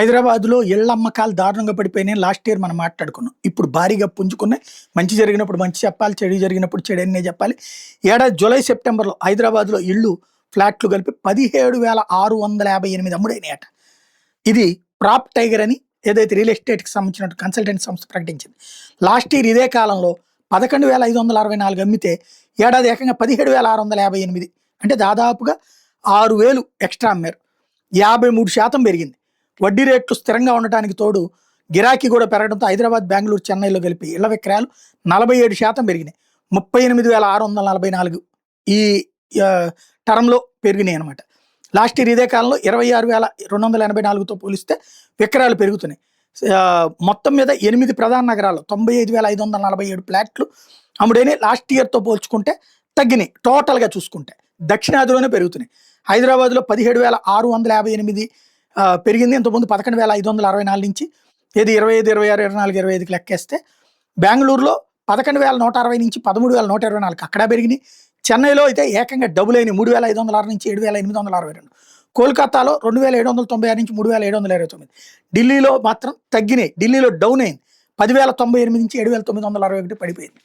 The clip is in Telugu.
హైదరాబాద్‌లో ఇళ్ల అమ్మకాలు దారుణంగా పడిపోయినాయి. లాస్ట్ ఇయర్ మనం మాట్లాడుకున్నాం. ఇప్పుడు భారీగా పుంజుకున్నాయి. మంచి జరిగినప్పుడు మంచి చెప్పాలి. చెడు జరిగినప్పుడు చెడనే చెప్పాలి. ఏడాది జూలై, సెప్టెంబర్‌లో హైదరాబాద్‌లో ఇళ్ళు, ఫ్లాట్లు కలిపి 17,658 అమ్ముడైనాయట. ఇది ప్రాప్ టైగర్ అని ఏదైతే రియల్ ఎస్టేట్‌కి సంబంధించిన కన్సల్టెంట్ సంస్థ ప్రకటించింది. లాస్ట్ ఇయర్ ఇదే కాలంలో 11,564 అమ్మితే ఏడాది ఏకంగా 17,658 అంటే దాదాపుగా 6,000 ఎక్స్‌ట్రా అమ్మారు. 53% పెరిగింది. వడ్డీ రేట్లు స్థిరంగా ఉండటానికి తోడు గిరాకీ కూడా పెరగడంతో హైదరాబాద్, బెంగళూరు, చెన్నైలో కలిపి ఇళ్ల విక్రయాలు 47% పెరిగినాయి. 38,644 ఈ టర్మ్‌లో పెరిగినాయి అనమాట. లాస్ట్ ఇయర్ ఇదే కాలంలో 26,284తో పోలిస్తే విక్రయాలు పెరుగుతున్నాయి. మొత్తం మీద 8 ప్రధాన నగరాల్లో 95,547 ఫ్లాట్లు అమ్ముడైనాయి. లాస్ట్ ఇయర్తో పోల్చుకుంటే తగ్గినాయి. టోటల్గా చూసుకుంటే దక్షిణాదిలోనే పెరుగుతున్నాయి. హైదరాబాద్లో 17,658 పెరిగింది. ఇంతకుముందు 11,564 నుంచి ఏది 25, 26, 24, 25కి లెక్కేస్తే బెంగళూరులో 11,160 నుంచి 13,124 అక్కడ పెరిగినాయి. చెన్నైలో అయితే ఏకంగా డబుల్ అయినాయి. 3,506 నుంచి 7,862. కోల్కతాలో 2,796 నుంచి 3,729. ఢిల్లీలో మాత్రం తగ్గినాయి. ఢిల్లీలో డౌన్ అయింది. 10,098 నుంచి 7,961 పడిపోయింది.